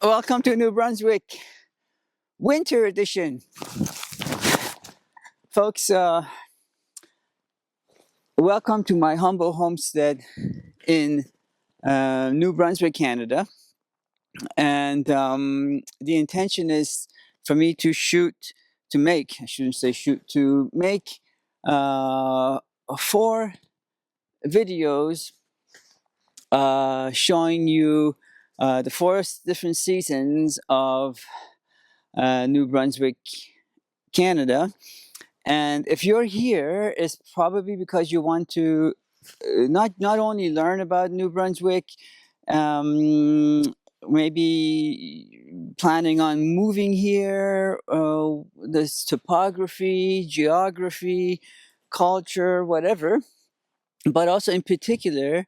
Welcome to New Brunswick, winter edition. Folks, welcome to my humble homestead in New Brunswick, Canada. And the intention is for me to make 4 videos showing you the 4 different seasons of New Brunswick, Canada. And if you're here, it's probably because you want to not only learn about New Brunswick, maybe planning on moving here, this topography, geography, culture, whatever, but also in particular,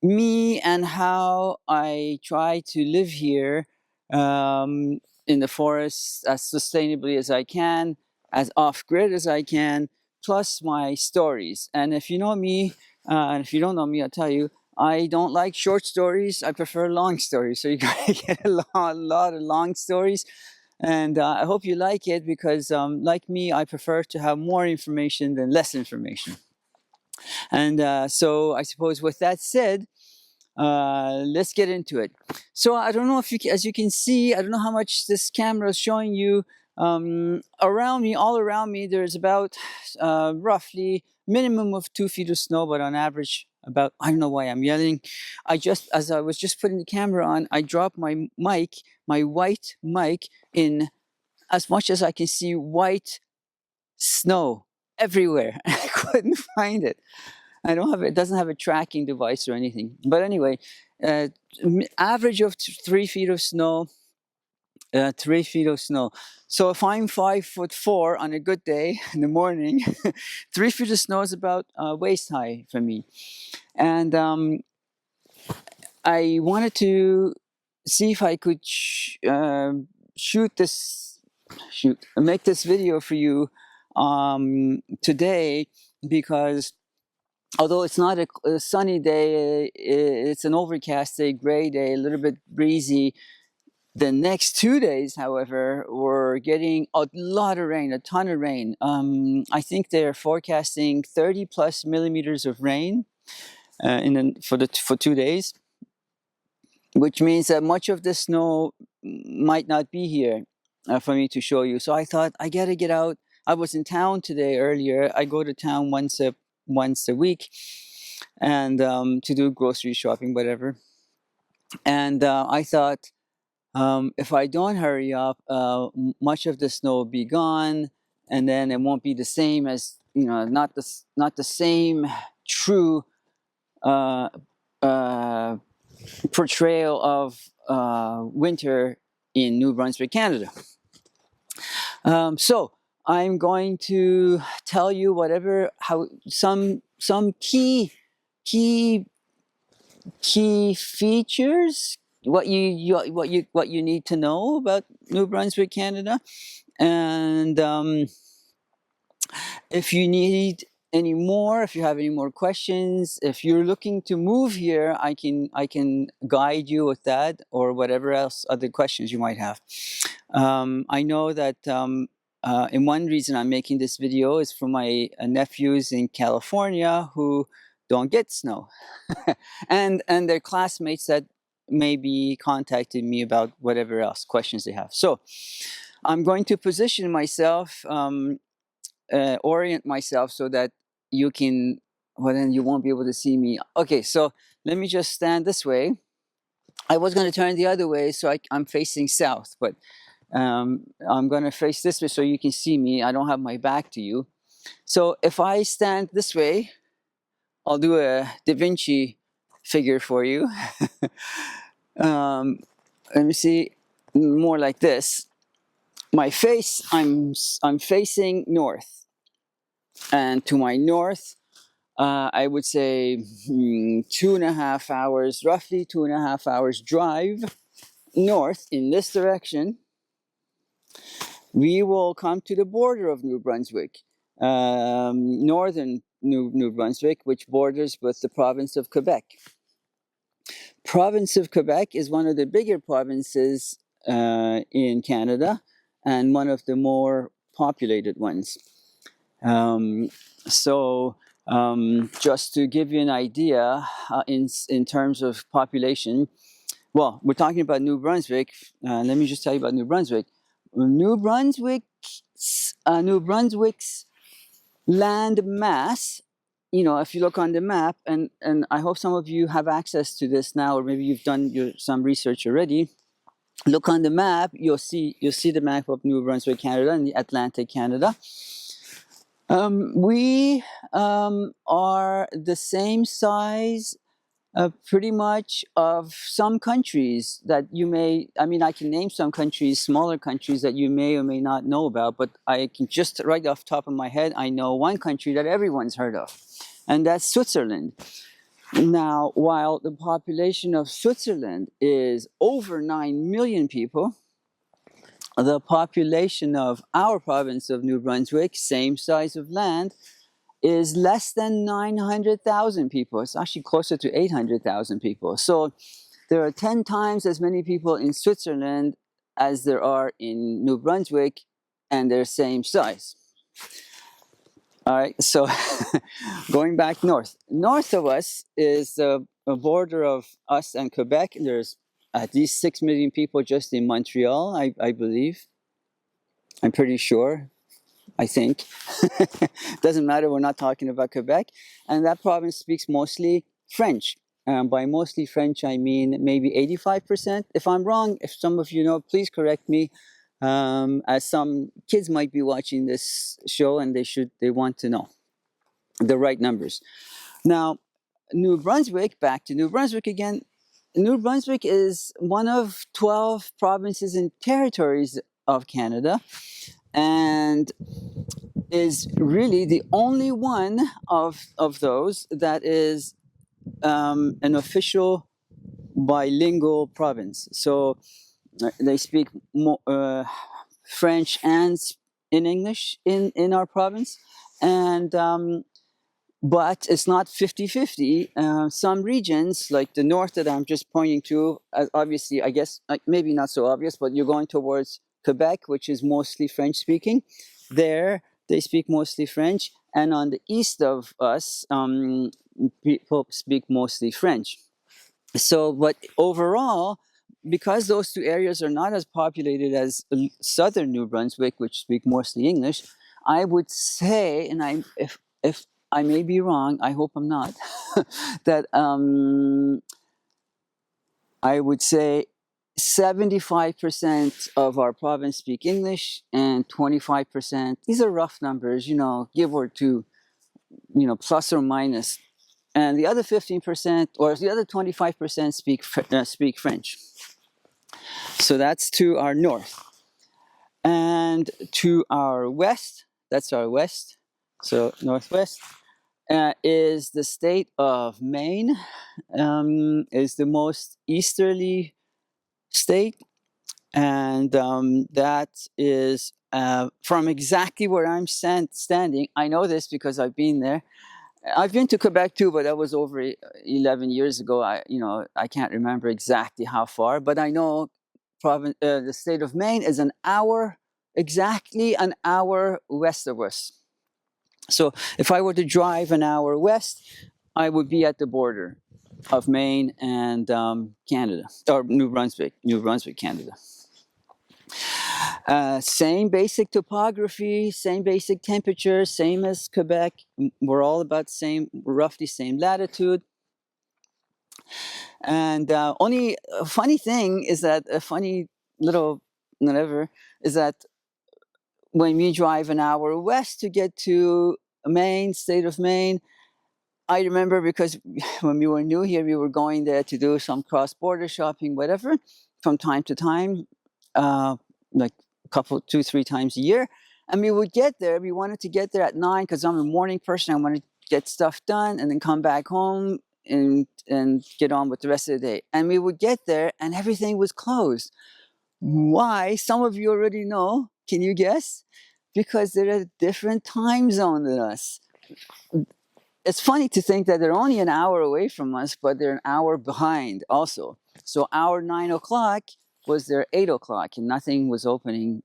me and how I try to live here in the forest as sustainably as I can, as off-grid as I can, plus my stories. And if you know me, and if you don't know me, I'll tell you, I don't like short stories. I prefer long stories. So you're going to get a lot of long stories. And I hope you like it because, like me, I prefer to have more information than less information. And so I suppose with that said, let's get into it. So I don't know if as you can see, I don't know how much this camera is showing you. Around me, all around me, there's about roughly minimum of 2 feet of snow, but on average about, I don't know why I'm yelling. As I was just putting the camera on, I dropped my mic, my white mic, in as much as I can see white snow everywhere. I couldn't find it. I don't have it. Doesn't have a tracking device or anything. But anyway, average of 3 feet of snow. 3 feet of snow. So if I'm 5'4" on a good day in the morning, 3 feet of snow is about waist high for me. And I wanted to see if I could make this video for you today, because although it's not a sunny day, it's an overcast day, gray day, a little bit breezy. The next 2 days, however, we're getting a lot of rain, a ton of rain. I think they're forecasting 30 plus millimeters of rain for 2 days, which means that much of the snow might not be here for me to show you. So I thought I gotta get out. I was in town today earlier. I go to town once a week, and to do grocery shopping, whatever. And I thought, if I don't hurry up, much of the snow will be gone, and then it won't be the same as, not the same true portrayal of winter in New Brunswick, Canada. So I'm going to tell you some key features, what you need to know about New Brunswick, Canada, and if you need if you have any more questions, if you're looking to move here, I can guide you with that, or whatever else other questions you might have. I know that in one reason I'm making this video is for my nephews in California who don't get snow, and their classmates that maybe contacted me about whatever else questions they have. So I'm going to position myself, orient myself so that you can, well, then you won't be able to see me. Okay, so let me just stand this way. I was going to turn the other way, so I'm facing south, but I'm going to face this way so you can see me. I don't have my back to you. So if I stand this way, I'll do a Da Vinci figure for you. Let me see, more like this. My face, I'm facing north. And to my north, I would say 2.5 hours, roughly 2.5 hours drive north in this direction. We will come to the border of New Brunswick, northern New Brunswick, which borders with the province of Quebec. province of Quebec is one of the bigger provinces in Canada and one of the more populated ones. Just to give you an idea in terms of population, well, we're talking about New Brunswick. Let me just tell you about New Brunswick. New Brunswick's land mass, if you look on the map, and I hope some of you have access to this now, or maybe you've done some research already. Look on the map, you'll see the map of New Brunswick, Canada, and the Atlantic Canada. We are the same size pretty much of some countries that you may, I can name some countries, smaller countries that you may or may not know about, but I can just right off the top of my head, I know one country that everyone's heard of, and that's Switzerland. Now, while the population of Switzerland is over 9 million people, the population of our province of New Brunswick, same size of land, is less than 900,000 people. It's actually closer to 800,000 people. So there are 10 times as many people in Switzerland as there are in New Brunswick, and they're same size. All right, so going back north. North of us is a border of us and Quebec. There's at least 6 million people just in Montreal, I believe. I'm pretty sure. I think. Doesn't matter, we're not talking about Quebec. And that province speaks mostly French. By mostly French, I mean maybe 85%. If I'm wrong, if some of you know, please correct me. As some kids might be watching this show and they want to know the right numbers. Now, New Brunswick, back to New Brunswick again. New Brunswick is one of 12 provinces and territories of Canada, and is really the only one of those that is an official bilingual province. So they speak French and in English in our province, and but it's not 50-50. Some regions, like the north that I'm just pointing to, obviously, I guess, maybe not so obvious, but you're going towards Quebec, which is mostly French speaking. There, they speak mostly French. And on the east of us, people speak mostly French. So, but overall, because those two areas are not as populated as southern New Brunswick, which speak mostly English, I would say, and if I may be wrong, I hope I'm not, that I would say 75% of our province speak English, and 25%, these are rough numbers, give or two, plus or minus. And the other 15% or the other 25% speak French. So that's to our north. And to our west, that's our west, so northwest, is the state of Maine, is the most easterly state. And that is from exactly where I'm standing. I know this because I've been there. I've been to Quebec too, but that was over 11 years ago. I can't remember exactly how far, but I know the state of Maine is exactly an hour west of us. So if I were to drive an hour west, I would be at the border of Maine and Canada, or New Brunswick, Canada. Same basic topography, same basic temperature, same as Quebec. We're all about roughly same latitude. And only a funny thing is that, a funny little whatever, is that when we drive an hour west to get to Maine, state of Maine, I remember because when we were new here, we were going there to do some cross-border shopping, whatever, from time to time, like a couple, 2-3 times a year. And we would get there. We wanted to get there at 9 because I'm a morning person. I wanted to get stuff done and then come back home and get on with the rest of the day. And we would get there and everything was closed. Why? Some of you already know. Can you guess? Because they're at a different time zone than us. it's funny to think that they're only an hour away from us, but they're an hour behind also. So our 9 o'clock was their 8 o'clock, and nothing was opening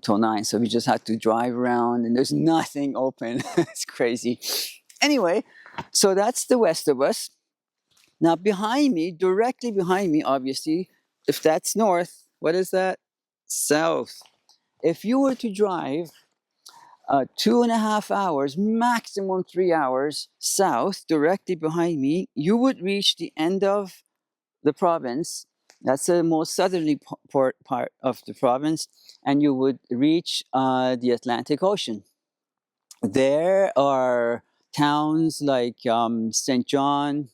till 9. So we just had to drive around, and there's nothing open. It's crazy. Anyway, so that's the west of us. Now behind me, directly behind me, obviously, if that's north, what is that? South. If you were to drive 2.5 hours, maximum 3 hours south, directly behind me, you would reach the end of the province. That's the most southerly part of the province, and you would reach the Atlantic Ocean. There are towns like St. John,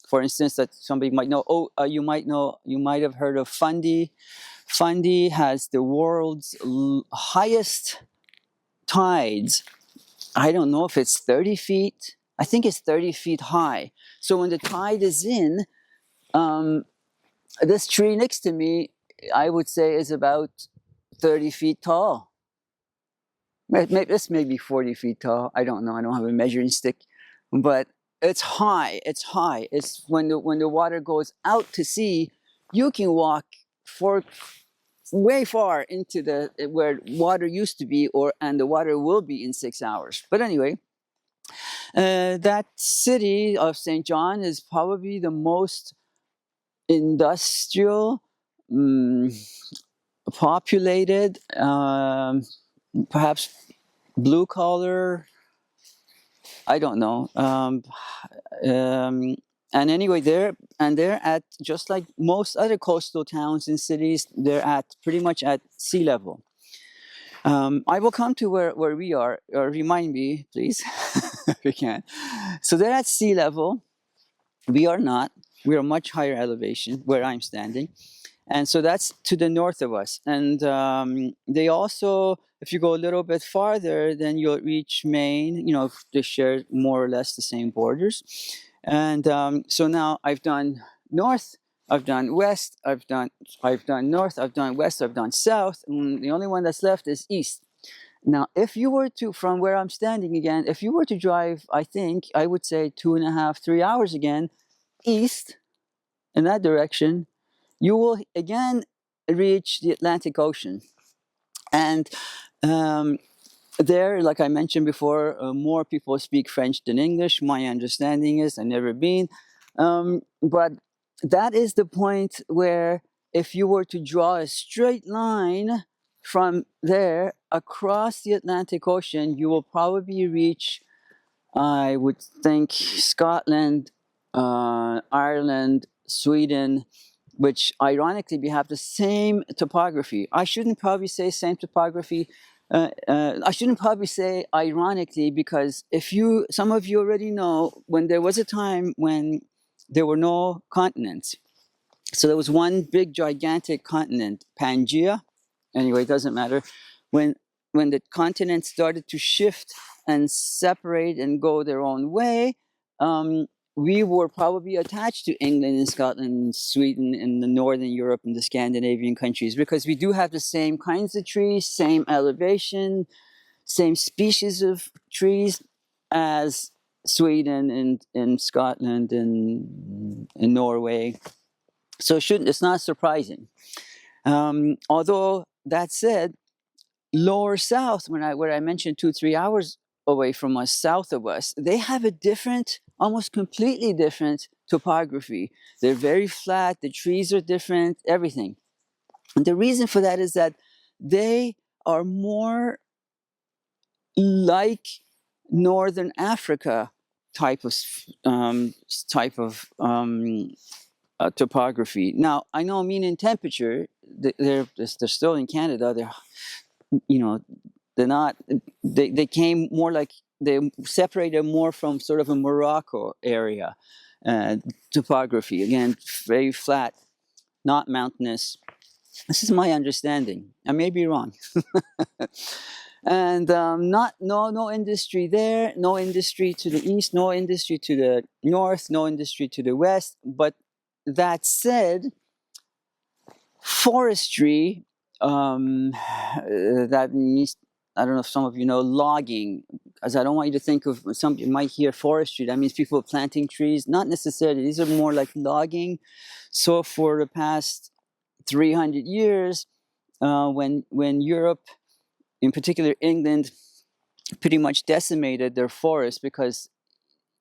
for instance, that somebody might know. Oh, you might have heard of Fundy. Fundy has the world's highest tides. I don't know if it's 30 feet. I think it's 30 feet high. So when the tide is in, this tree next to me, I would say, is about 30 feet tall. This may be 40 feet tall. I don't know. I don't have a measuring stick. But it's high. It's high. It's when the water goes out to sea, you can walk for way far into the where water used to be, and the water will be in 6 hours. But anyway, that city of St. John is probably the most industrial, populated, perhaps blue collar. I don't know. And anyway, they're at, just like most other coastal towns and cities, they're at pretty much at sea level. I will come to where we are, or remind me, please, if you can. So they're at sea level. We are not. We are much higher elevation where I'm standing. And so that's to the north of us. And they also, if you go a little bit farther, then you'll reach Maine. You know, they share more or less the same borders. And so now I've done north, I've done west, I've done north, I've done west, I've done south, and the only one that's left is east. Now, if you were to, from where I'm standing again, if you were to drive, I would say 2.5, 3 hours again, east, in that direction, you will again reach the Atlantic Ocean. And there, like I mentioned before, more people speak French than English. My understanding is, I've never been. But that is the point where if you were to draw a straight line from there across the Atlantic Ocean, you will probably reach, I would think, Scotland, Ireland, Sweden, which ironically we have the same topography. I shouldn't probably say same topography. I shouldn't probably say ironically, because some of you already know, when there was a time when there were no continents. So there was one big gigantic continent, Pangea. Anyway, it doesn't matter. When the continents started to shift and separate and go their own way, we were probably attached to England and Scotland and Sweden and the Northern Europe and the Scandinavian countries, because we do have the same kinds of trees, same elevation, same species of trees as Sweden and Scotland and Norway. So it's not surprising. Although that said, lower south, where I mentioned 2-3 hours away from us, south of us, they have a different, almost completely different topography. They're very flat, the trees are different, everything. And the reason for that is that they are more like Northern Africa type of topography. Now, I know, meaning temperature, they're still in Canada. They're not. They came more like, they separated more from sort of a Morocco area topography. Again, very flat, not mountainous. This is my understanding. I may be wrong. And no industry there, no industry to the east, no industry to the north, no industry to the west. But that said, forestry, that means, I don't know if some of you know logging, because I don't want you to think of, some you might hear forestry, that means people planting trees. Not necessarily. These are more like logging. So for the past 300 years, when Europe, in particular England, pretty much decimated their forests, because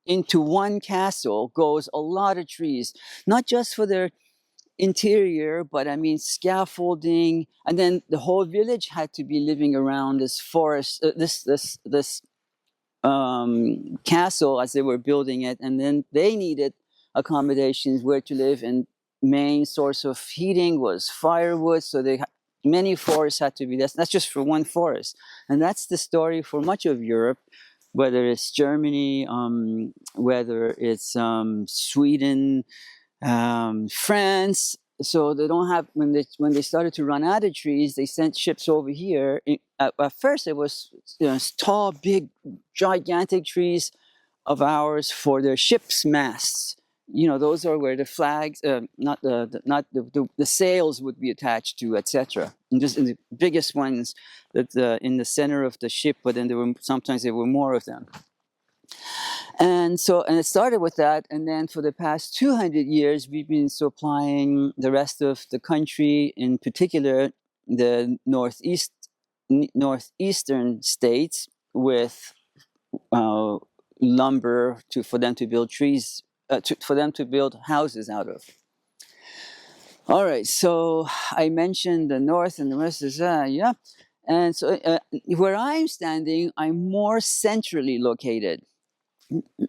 into one castle goes a lot of trees, not just for their interior, but I mean scaffolding, and then the whole village had to be living around this forest, this castle as they were building it, and then they needed accommodations where to live, and main source of heating was firewood, so many forests had to be, that's just for one forest. And that's the story for much of Europe, whether it's Germany, whether it's Sweden, France. So they don't have, when they started to run out of trees, they sent ships over here. At first it was, tall, big, gigantic trees of ours for their ships' masts. Those are where the flags, not the sails would be attached to, etc. And just in the biggest ones that in the center of the ship, but then sometimes there were more of them. And it started with that, and then for the past 200 years, we've been supplying the rest of the country, in particular the northeastern states, with lumber for them to build trees, for them to build houses out of. All right, so I mentioned the north and the west is yeah, and so where I'm standing, I'm more centrally located.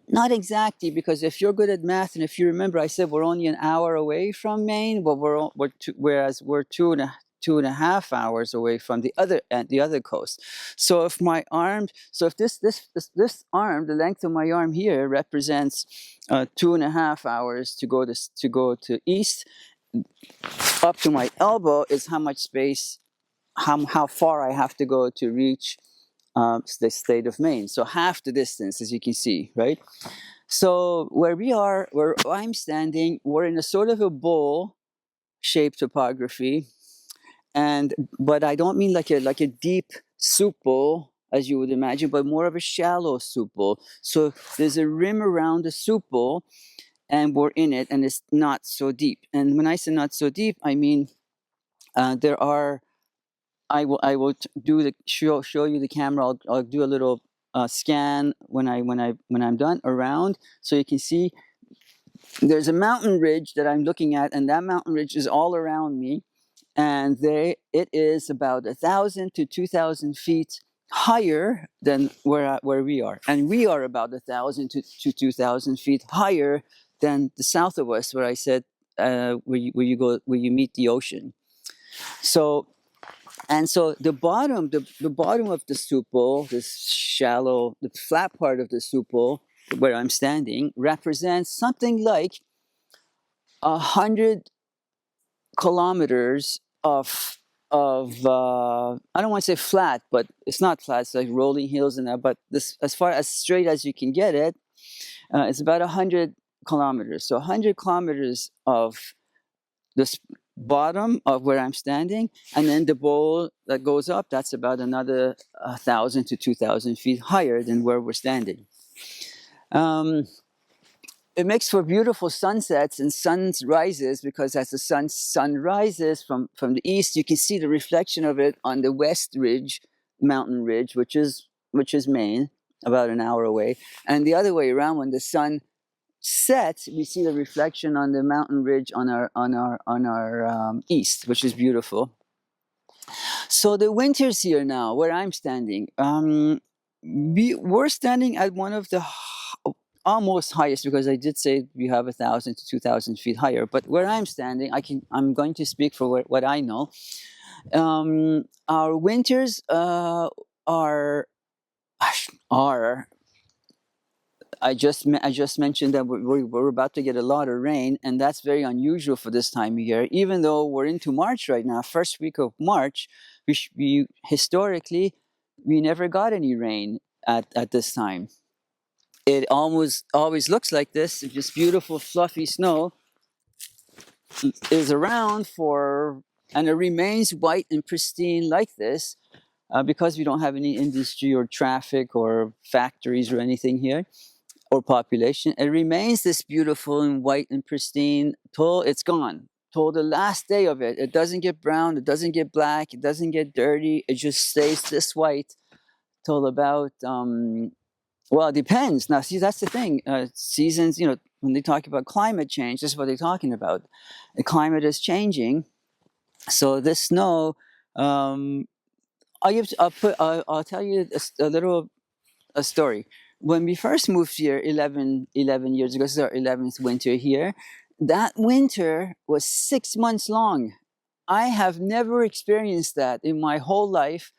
Not exactly, because if you're good at math, and if you remember, I said we're only an hour away from Maine, but whereas we're two and a half hours away from the other coast. So if this arm, the length of my arm here, represents 2.5 hours to go to east, up to my elbow is how much space, how far I have to go to reach the state of Maine. So half the distance, as you can see, right? So where I'm standing, we're in a sort of a bowl-shaped topography, but I don't mean like a deep soup bowl, as you would imagine, but more of a shallow soup bowl. So there's a rim around the soup bowl, and we're in it, and it's not so deep. And when I say not so deep, I mean there are. I will show you the camera. I'll do a little scan when I'm done around, so you can see there's a mountain ridge that I'm looking at, and that mountain ridge is all around me, and it is about 1,000 to 2,000 feet higher than where we are, and we are about 1,000 to 2,000 feet higher than the south of us, where I said where you meet the ocean. So the bottom of the soup bowl, this shallow, the flat part of the soup bowl where I'm standing, represents something like 100 kilometers of I don't want to say flat, but it's not flat. It's like rolling hills and that. But this, as far as straight as you can get it, it's about 100 kilometers. So 100 kilometers of this bottom of where I'm standing, and then the bowl that goes up, that's about another 1,000 to 2,000 feet higher than where we're standing. It makes for beautiful sunsets and sunrises, because as the sun rises from the east, you can see the reflection of it on the west ridge, mountain ridge, which is Maine, about an hour away, and the other way around, when the sun sets, we see the reflection on the mountain ridge on our east, which is beautiful. So the winter's here now, where I'm standing. We're standing at one of the almost highest, because I did say we have 1,000 to 2,000 feet higher. But where I'm standing, I'm going to speak for what I know. Our winters are. I just mentioned that we're about to get a lot of rain, and that's very unusual for this time of year. Even though we're into March right now, first week of March, historically we never got any rain at this time. It almost always looks like this. Just beautiful, fluffy snow is around and it remains white and pristine like this because we don't have any industry or traffic or factories or anything here, or population. It remains this beautiful and white and pristine till it's gone. Till the last day of it. It doesn't get brown, it doesn't get black, it doesn't get dirty. It just stays this white till about, well, it depends. Now, see, that's the thing. Seasons, you know, when they talk about climate change, this is what they're talking about. The climate is changing. So this snow, I'll tell you a little a story. When we first moved here 11 years ago, this is our 11th winter here, that winter was 6 months long. I have never experienced that in my whole life,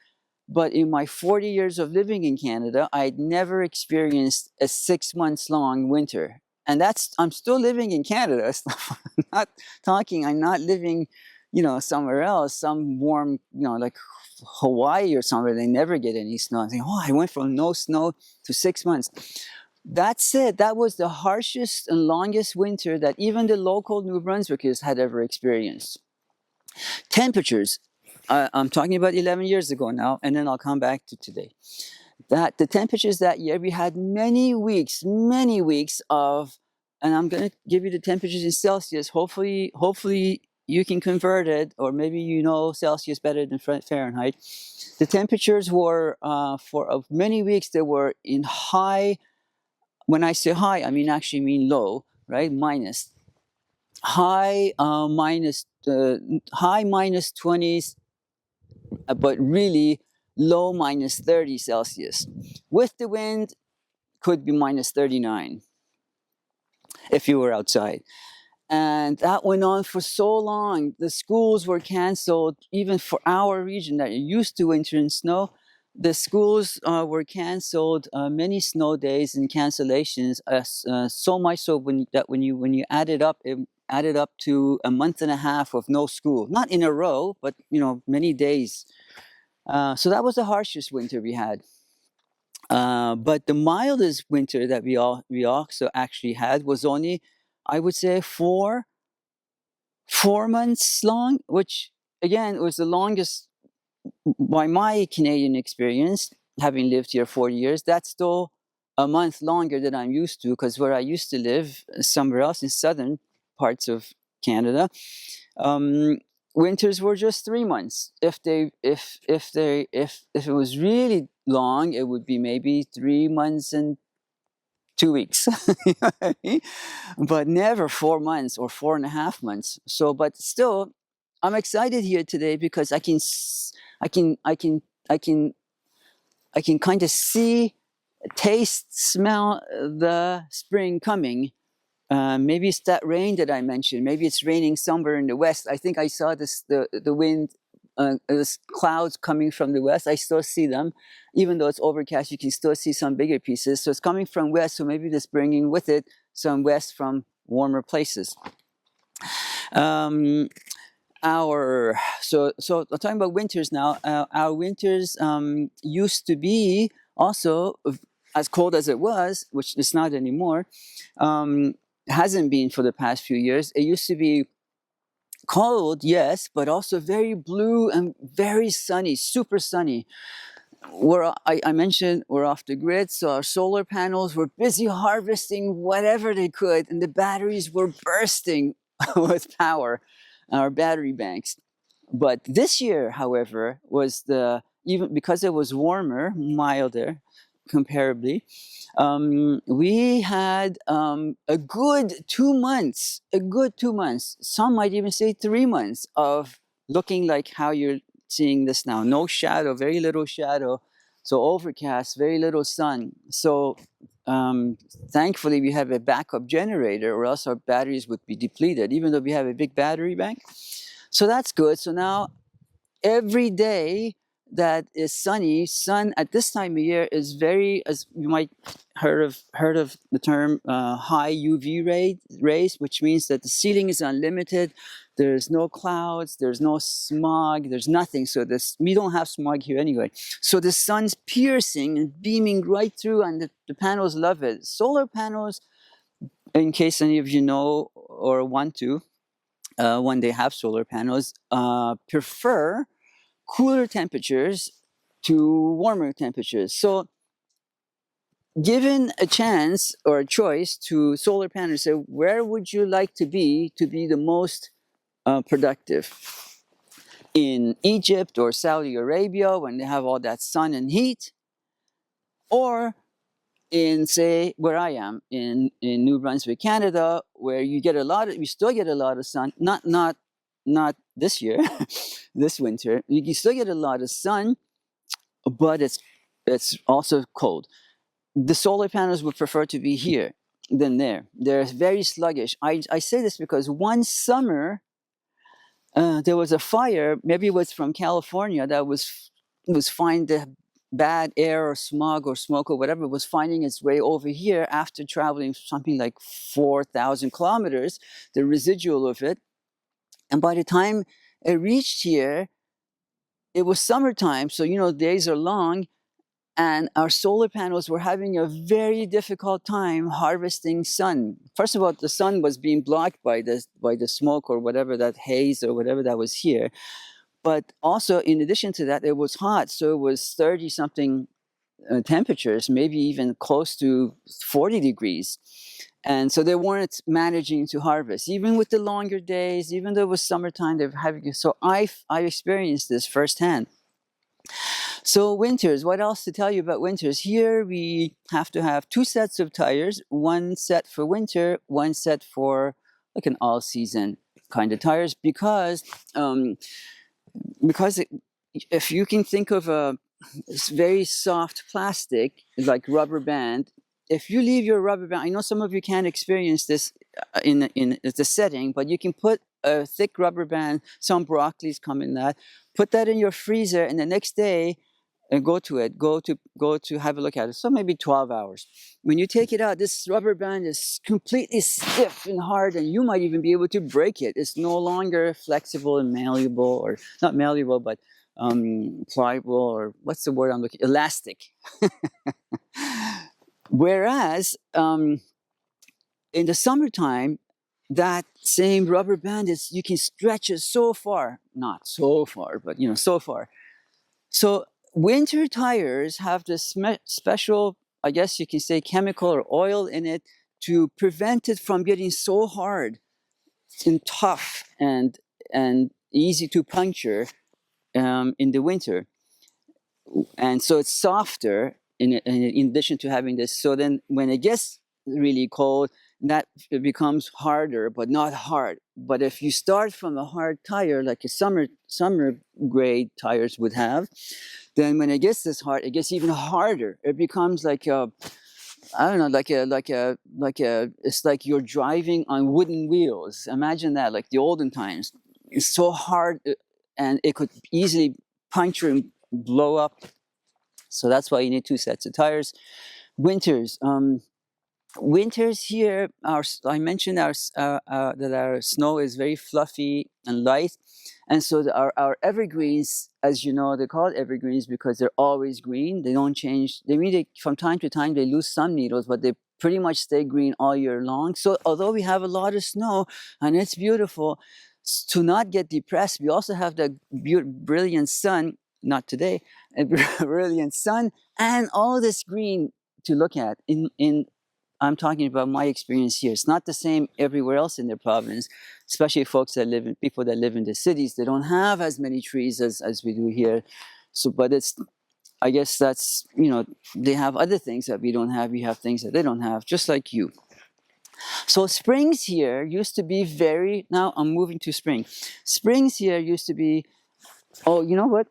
but in my 40 years of living in Canada, I'd never experienced a 6 months long winter. And I'm still living in Canada. I'm not living, you know, somewhere else, some warm, you know, like Hawaii or somewhere. They never get any snow. I think, oh, I went from no snow to 6 months. That said, that was the harshest and longest winter that even the local New Brunswickers had ever experienced. Temperatures, I'm talking about 11 years ago now, and then I'll come back to today. That the temperatures that year, we had many weeks of, and I'm going to give you the temperatures in Celsius. Hopefully you can convert it, or maybe you know Celsius better than Fahrenheit. The temperatures were, of many weeks, they were in high. When I say high, I mean low, right? Minus. High minus 20s, but really low minus 30 Celsius. With the wind, could be minus 39 if you were outside. And that went on for so long. The schools were canceled, even for our region that are used to winter and snow. The schools were canceled, many snow days and cancellations, so much so when you add it up, it added up to a month and a half of no school. Not in a row, but you know, many days. So that was the harshest winter we had. But the mildest winter that we also actually had was only, I would say, 4 months long, which again was the longest by my Canadian experience, having lived here 4 years. That's still a month longer than I'm used to, because where I used to live, somewhere else in southern parts of Canada, winters were just 3 months. If it was really long, it would be maybe 3 months and 2 weeks. You know what I mean? But never 4 months or 4.5 months. So, but still, I'm excited here today because I can kind of see, taste, smell the spring coming. Maybe it's that rain that I mentioned. Maybe it's raining somewhere in the west. I think I saw the wind, this clouds coming from the west. I still see them, even though it's overcast. You can still see some bigger pieces. So it's coming from west. So maybe that's bringing with it some west from warmer places. So talking about winters now. Our winters used to be also as cold as it was, which it's not anymore. Hasn't been for the past few years. It used to be cold, yes, but also very blue and very sunny, super sunny. I mentioned we're off the grid, so our solar panels were busy harvesting whatever they could, and the batteries were bursting with power, our battery banks. But this year, however, was even because it was warmer, milder, comparably, we had a good 2 months, some might even say 3 months of looking like how you're seeing this now. No shadow, very little shadow. So overcast, very little sun. So thankfully we have a backup generator, or else our batteries would be depleted, even though we have a big battery bank. So that's good. So now every day that is sunny, sun at this time of year is very, as you might heard of the term, high UV rays, which means that the ceiling is unlimited. There's no clouds, there's no smog, there's nothing. So we don't have smog here anyway. So the sun's piercing and beaming right through, and the panels love it. Solar panels, in case any of you know or want to, when they have solar panels, prefer cooler temperatures to warmer temperatures. So given a chance or a choice to solar panels, say, where would you like to be the most productive? In Egypt or Saudi Arabia, when they have all that sun and heat, or in, say, where I am in New Brunswick, Canada, where you still get a lot of sun, not this year, this winter. You can still get a lot of sun, but it's also cold. The solar panels would prefer to be here than there. They're very sluggish. I say this because one summer there was a fire, maybe it was from California, that was finding the bad air or smog or smoke or whatever was finding its way over here after traveling something like 4,000 kilometers, the residual of it. And by the time it reached here, it was summertime, so days are long, and our solar panels were having a very difficult time harvesting sun. First of all, the sun was being blocked by the smoke or whatever, that haze or whatever that was here. But also, in addition to that, it was hot, so it was 30 something temperatures, maybe even close to 40 degrees. And so they weren't managing to harvest, even with the longer days, even though it was summertime. They were having, so I experienced this firsthand. So winters, what else to tell you about winters? Here we have to have 2 sets of tires, one set for winter, one set for like an all-season kind of tires, because if you can think of a very soft plastic, like rubber band, if you leave your rubber band, I know some of you can't experience this in the setting, but you can put a thick rubber band, some broccolis come in that, put that in your freezer, and the next day, go to have a look at it. So maybe 12 hours. When you take it out, this rubber band is completely stiff and hard, and you might even be able to break it. It's no longer flexible and malleable, or not malleable, but pliable, or what's the word I'm looking? Elastic. Whereas in the summertime, that same rubber band you can stretch it so far, not so far, but so far. So winter tires have this special, I guess you can say, chemical or oil in it to prevent it from getting so hard and tough and easy to puncture in the winter. And so it's softer in addition to having this. So then when it gets really cold, that it becomes harder, but not hard. But if you start from a hard tire, like a summer grade tires would have, then when it gets this hard, it gets even harder. It becomes like I don't know, it's like you're driving on wooden wheels. Imagine that, like the olden times. It's so hard, and it could easily puncture and blow up. So that's why you need 2 sets of tires. Winters. Winters here, I mentioned that our snow is very fluffy and light, and so our evergreens, as you know, they're called evergreens because they're always green. They don't change. From time to time they lose some needles, but they pretty much stay green all year long. So although we have a lot of snow and it's beautiful, to not get depressed, we also have the brilliant sun. Not today, a brilliant sun and all this green to look at. I'm talking about my experience here. It's not the same everywhere else in the province, especially people that live in the cities. They don't have as many trees as we do here. So, but I guess that's, they have other things that we don't have. We have things that they don't have, just like you. So springs here used to be now I'm moving to spring. Springs here used to be, oh, you know what?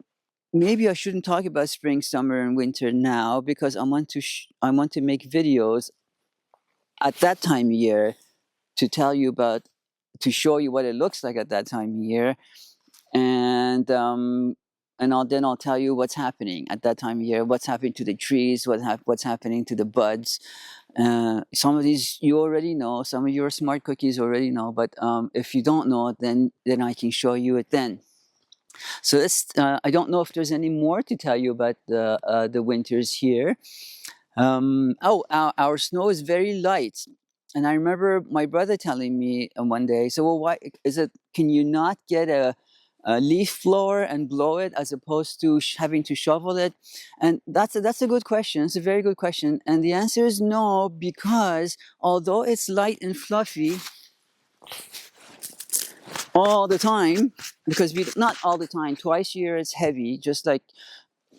Maybe I shouldn't talk about spring, summer, and winter now, because I want to make videos at that time of year to show you what it looks like at that time of year, and I'll tell you what's happening at that time of year, what's happening to the trees, what's happening to the buds. Some of these you already know, some of your smart cookies already know, but if you don't know it, then I can show you it then. So I don't know if there's any more to tell you about the winters here. Our snow is very light. And I remember my brother telling me one day, so, well, why is it, can you not get leaf blower and blow it as opposed to having to shovel it? And that's a good question. It's a very good question. And the answer is no, because although it's light and fluffy all the time, because we not all the time, twice a year it's heavy, just like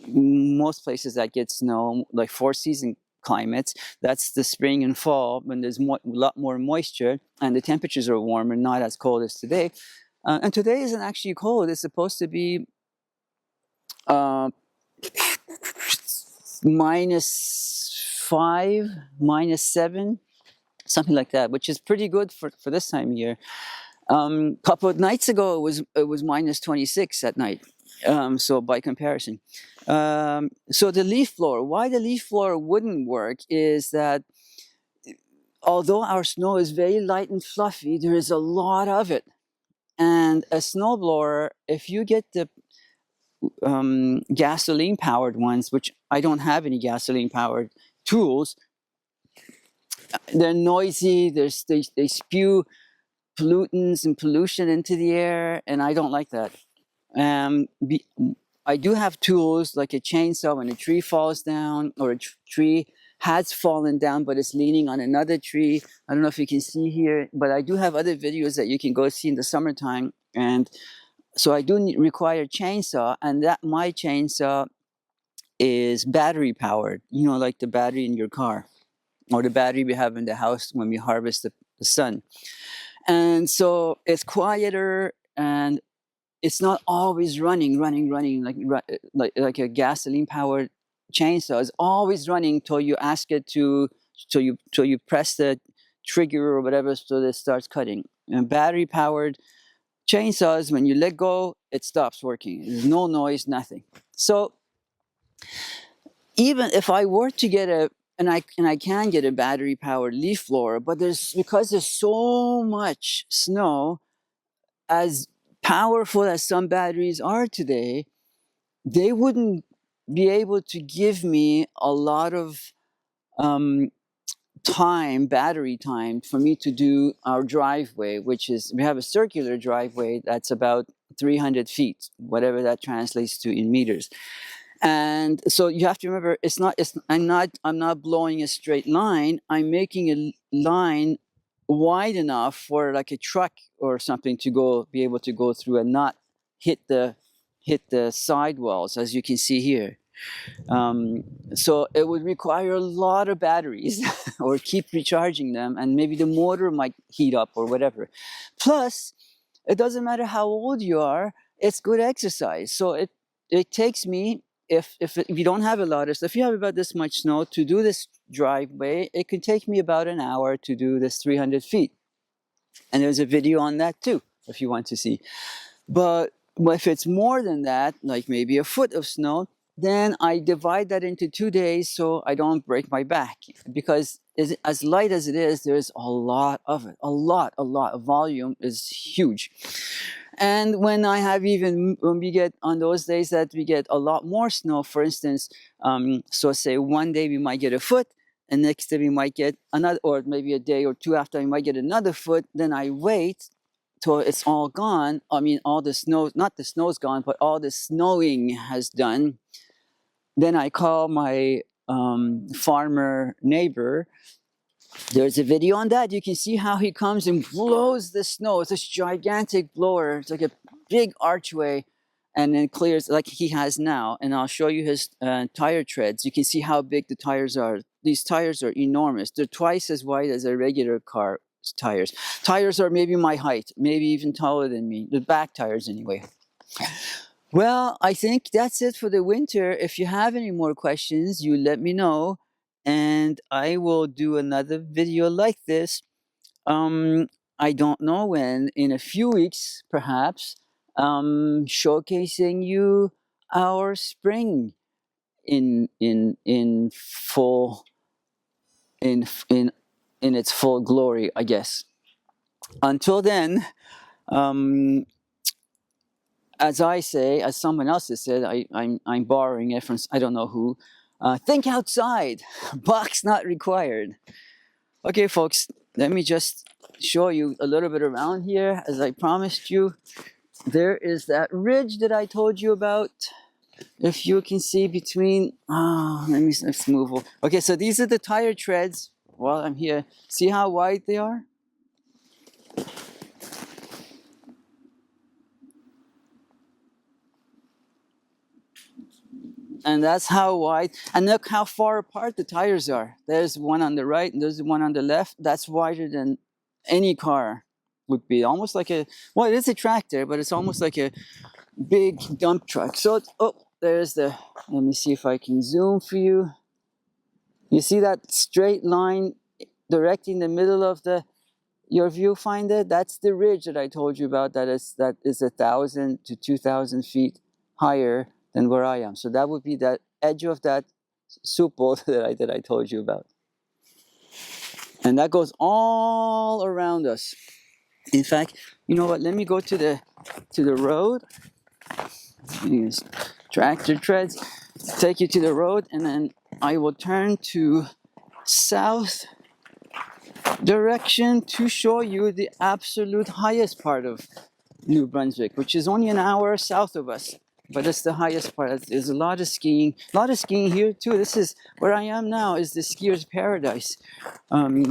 most places that get snow, like four-season climates. That's the spring and fall when there's a lot more moisture and the temperatures are warmer, not as cold as today. And today isn't actually cold. It's supposed to be -5, -7, something like that, which is pretty good for this time of year. Couple of nights ago, it was -26 at night. So by comparison, so the leaf blower. Why the leaf blower wouldn't work is that although our snow is very light and fluffy, there is a lot of it, and a snowblower, if you get the gasoline powered ones, which I don't have any gasoline powered tools, they're noisy. They spew pollutants and pollution into the air, and I don't like that. I do have tools like a chainsaw when a tree falls down, or a tree has fallen down but it's leaning on another tree. I don't know if you can see here, but I do have other videos that you can go see in the summertime. And so I do require chainsaw, and that my chainsaw is battery powered, you know, like the battery in your car or the battery we have in the house when we harvest the sun. And so it's quieter, and it's not always running like a gasoline powered chainsaw is always running till you ask it to, till you press the trigger or whatever, so that it starts cutting. And battery powered chainsaws, when you let go, it stops working. There's no noise, nothing. So even if I were to get and I can get a battery powered leaf blower, but because there's so much snow, as powerful as some batteries are today, they wouldn't be able to give me a lot of battery time for me to do our driveway, which is, we have a circular driveway that's about 300 feet, whatever that translates to in meters. And so you have to remember, I'm not blowing a straight line. I'm making a line wide enough for like a truck or something to be able to go through and not hit the sidewalls, as you can see here. So it would require a lot of batteries or keep recharging them, and maybe the motor might heat up or whatever. Plus, it doesn't matter how old you are, it's good exercise. So it takes me, if you don't have a lot of stuff, if you have about this much snow, to do this driveway, it can take me about an hour to do this 300 feet. And there's a video on that too, if you want to see. But if it's more than that, like maybe a foot of snow, then I divide that into 2 days so I don't break my back. Because as light as it is, there's a lot of it. A lot of volume is huge. And when we get on those days that we get a lot more snow, for instance, so say one day we might get a foot, and next day we might get another, or maybe a day or two after we might get another foot, then I wait till it's all gone. I mean, all the snow, not the snow's gone, but all the snowing has done. Then I call my farmer neighbor. There's a video on that. You can see how he comes and blows the snow. It's this gigantic blower. It's like a big archway, and then clears like he has now. And I'll show you his tire treads. You can see how big the tires are. These tires are enormous. They're twice as wide as a regular car tires. Tires are maybe my height, maybe even taller than me. The back tires anyway. Well, I think that's it for the winter. If you have any more questions, you let me know, and I will do another video like this. I don't know when, in a few weeks perhaps, showcasing you our spring in full in its full glory, I guess. Until then, as I say, as someone else has said, I'm borrowing it from I don't know who. Think outside. Box not required. Okay, folks, let me just show you a little bit around here, as I promised you. there is that ridge that I told you about. If you can see between, let's move. Okay, so these are the tire treads while I'm here. See how wide they are? And that's how wide. And look how far apart the tires are. There's one on the right and there's one on the left. That's wider than any car would be. Almost like a, well, it is a tractor, but it's almost like a big dump truck. So, oh, there's the, let me see if I can zoom for you. You see that straight line directing the middle of your viewfinder? That's the ridge that I told you about. That is 1,000 to 2,000 feet higher than where I am. So that would be that edge of that soup bowl that I told you about. And that goes all around us. In fact, you know what? Let me go to the road. Use tractor treads. Take you to the road, and then I will turn to south direction to show you the absolute highest part of New Brunswick, which is only an hour south of us, but it's the highest part. There's a lot of skiing here too. This is where I am now, is the skier's paradise,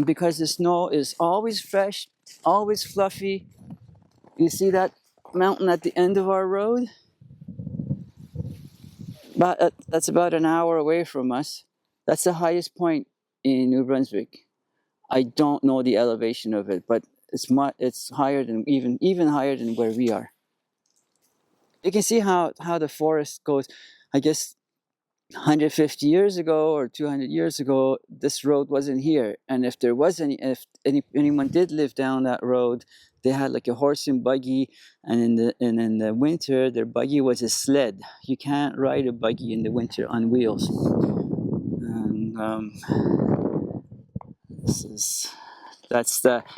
because the snow is always fresh, always fluffy. You see that mountain at the end of our road? That's about an hour away from us. That's the highest point in New Brunswick. I don't know the elevation of it, but it's higher than even higher than where we are. You can see how the forest goes. I guess 150 years ago or 200 years ago, this road wasn't here. And if there was anyone did live down that road, they had like a horse and buggy, and in the winter, their buggy was a sled. You can't ride a buggy in the winter on wheels. And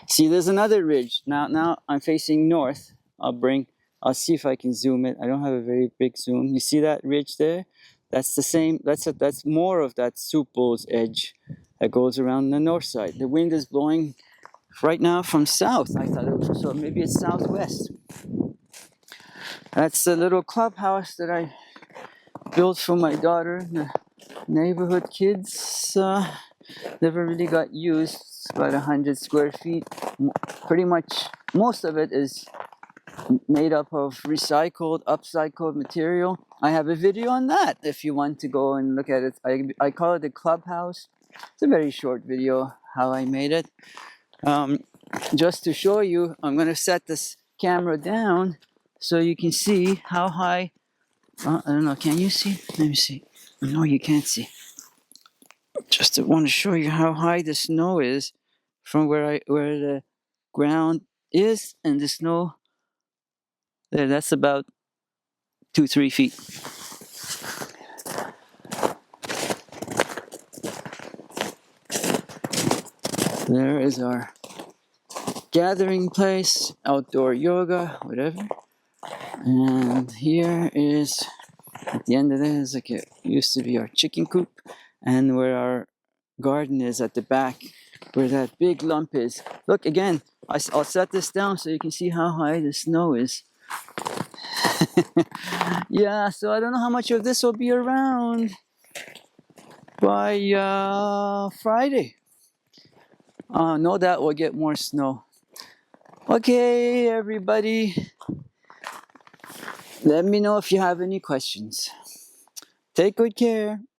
see, there's another ridge. Now I'm facing north. I'll see if I can zoom it. I don't have a very big zoom. You see that ridge there? That's the same. That's more of that soup bowl's edge that goes around the north side. The wind is blowing right now from south. I thought it was, so maybe it's southwest. That's the little clubhouse that I built for my daughter. The neighborhood kids never really got used. It's about 100 square feet. Pretty much most of it is made up of upcycled material. I have a video on that if you want to go and look at it. I call it the clubhouse. It's a very short video how I made it. Just to show you, I'm going to set this camera down so you can see how high. I don't know, can you see? Let me see. No, you can't see. Just want to show you how high the snow is from where the ground is, and the snow there, that's about 2-3 feet. There is our gathering place, outdoor yoga, whatever. And here is, at the end of there, is like it used to be our chicken coop, and where our garden is at the back, where that big lump is. Look again, I'll set this down so you can see how high the snow is. Yeah, so I don't know how much of this will be around by Friday. No doubt we'll get more snow. Okay, everybody. Let me know if you have any questions. Take good care.